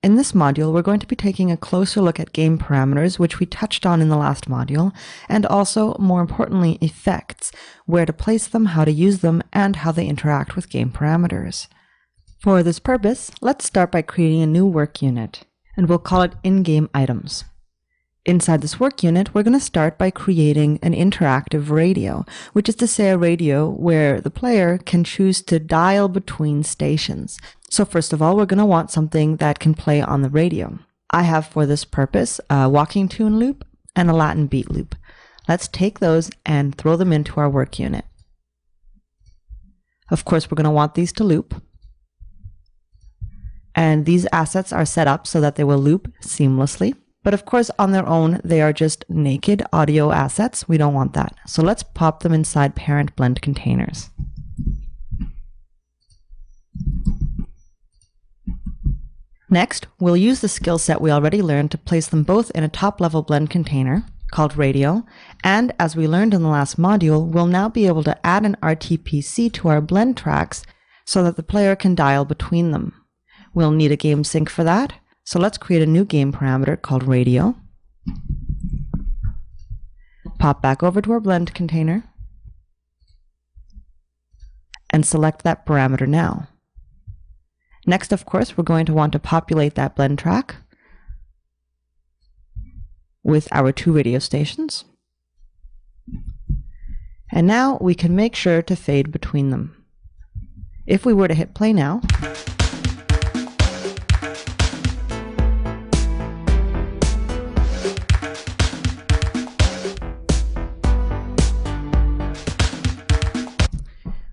In this module, we're going to be taking a closer look at game parameters, which we touched on in the last module, and also, more importantly, effects, where to place them, how to use them, and how they interact with game parameters. For this purpose, let's start by creating a new work unit, and we'll call it in-game items. Inside this work unit, we're going to start by creating an interactive radio, which is to say a radio where the player can choose to dial between stations. So first of all, we're going to want something that can play on the radio. I have for this purpose a walking tune loop and a Latin beat loop. Let's take those and throw them into our work unit. Of course, we're going to want these to loop. And these assets are set up so that they will loop seamlessly. But of course, on their own, they are just naked audio assets. We don't want that. So let's pop them inside parent blend containers. Next, we'll use the skill set we already learned to place them both in a top-level blend container called radio. And as we learned in the last module, we'll now be able to add an RTPC to our blend tracks so that the player can dial between them. We'll need a game sync for that. So let's create a new game parameter called radio. Pop back over to our blend container and select that parameter now. Next, of course, we're going to want to populate that blend track with our two radio stations. And now we can make sure to fade between them. If we were to hit play now,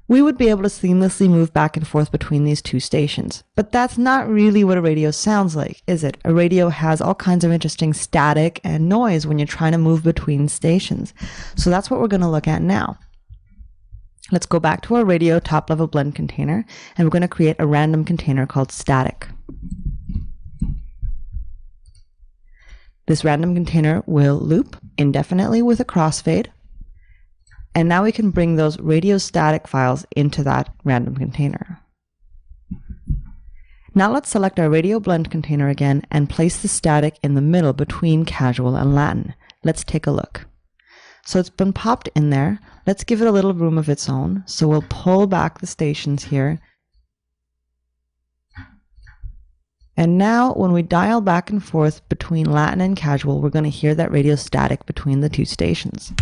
we would be able to seamlessly move back and forth between these two stations. But that's not really what a radio sounds like, is it? A radio has all kinds of interesting static and noise when you're trying to move between stations. So that's what we're going to look at now. Let's go back to our radio top-level blend container, and we're going to create a random container called static. This random container will loop indefinitely with a crossfade. And now we can bring those radio static files into that random container. Now let's select our radio blend container again and place the static in the middle between casual and Latin. Let's take a look. So it's been popped in there. Let's give it a little room of its own. So we'll pull back the stations here. And now when we dial back and forth between Latin and casual, we're going to hear that radio static between the two stations.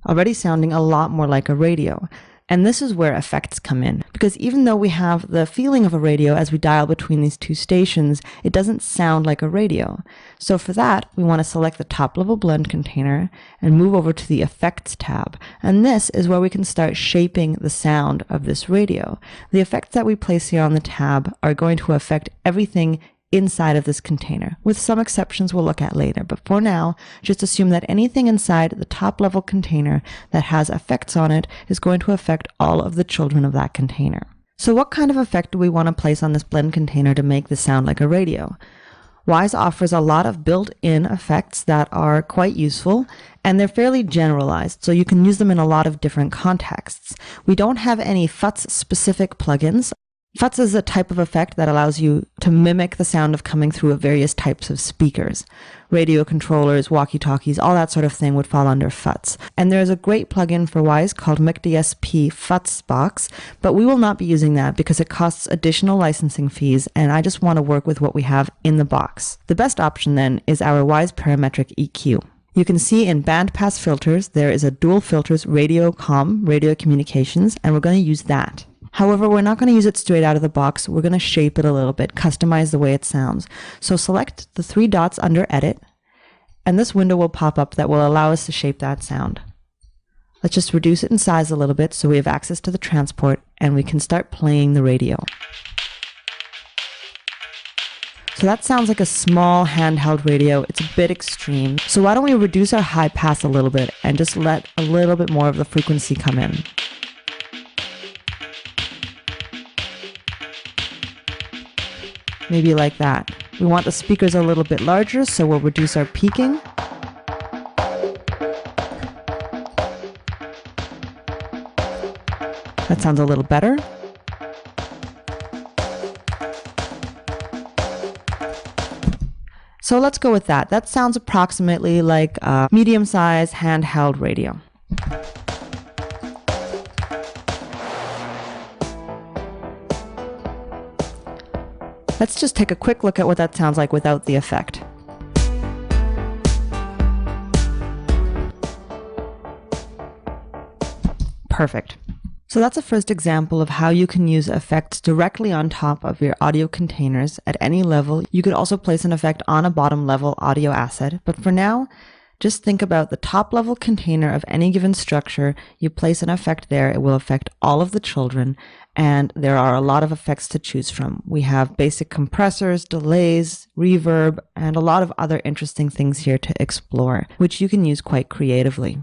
Already sounding a lot more like a radio. And this is where effects come in, because even though we have the feeling of a radio as we dial between these two stations, it doesn't sound like a radio. So for that, we want to select the top-level blend container and move over to the Effects tab. And this is where we can start shaping the sound of this radio. The effects that we place here on the tab are going to affect everything inside of this container, with some exceptions we'll look at later. But for now, just assume that anything inside the top level container that has effects on it is going to affect all of the children of that container. So what kind of effect do we want to place on this blend container to make this sound like a radio? Wwise offers a lot of built-in effects that are quite useful, and they're fairly generalized, so you can use them in a lot of different contexts. We don't have any FUTS-specific plugins. FUTS is a type of effect that allows you to mimic the sound of coming through of various types of speakers. Radio controllers, walkie-talkies, all that sort of thing would fall under FUTS. And there's a great plugin for Wwise called MicDSP FUTS Box, but we will not be using that because it costs additional licensing fees, and I just want to work with what we have in the box. The best option then is our Wwise Parametric EQ. You can see in bandpass filters, there is a dual filters radio comm, radio communications, and we're going to use that. However, we're not going to use it straight out of the box. We're going to shape it a little bit, customize the way it sounds. So select the three dots under Edit, and this window will pop up that will allow us to shape that sound. Let's just reduce it in size a little bit so we have access to the transport, and we can start playing the radio. So that sounds like a small handheld radio. It's a bit extreme. So why don't we reduce our high pass a little bit and just let a little bit more of the frequency come in. Maybe like that. We want the speakers a little bit larger, so we'll reduce our peaking. That sounds a little better. So let's go with that. That sounds approximately like a medium-sized handheld radio. Let's just take a quick look at what that sounds like without the effect. Perfect. So that's a first example of how you can use effects directly on top of your audio containers at any level. You could also place an effect on a bottom level audio asset, but for now, just think about the top level container of any given structure. You place an effect there, it will affect all of the children, and there are a lot of effects to choose from. We have basic compressors, delays, reverb, and a lot of other interesting things here to explore, which you can use quite creatively.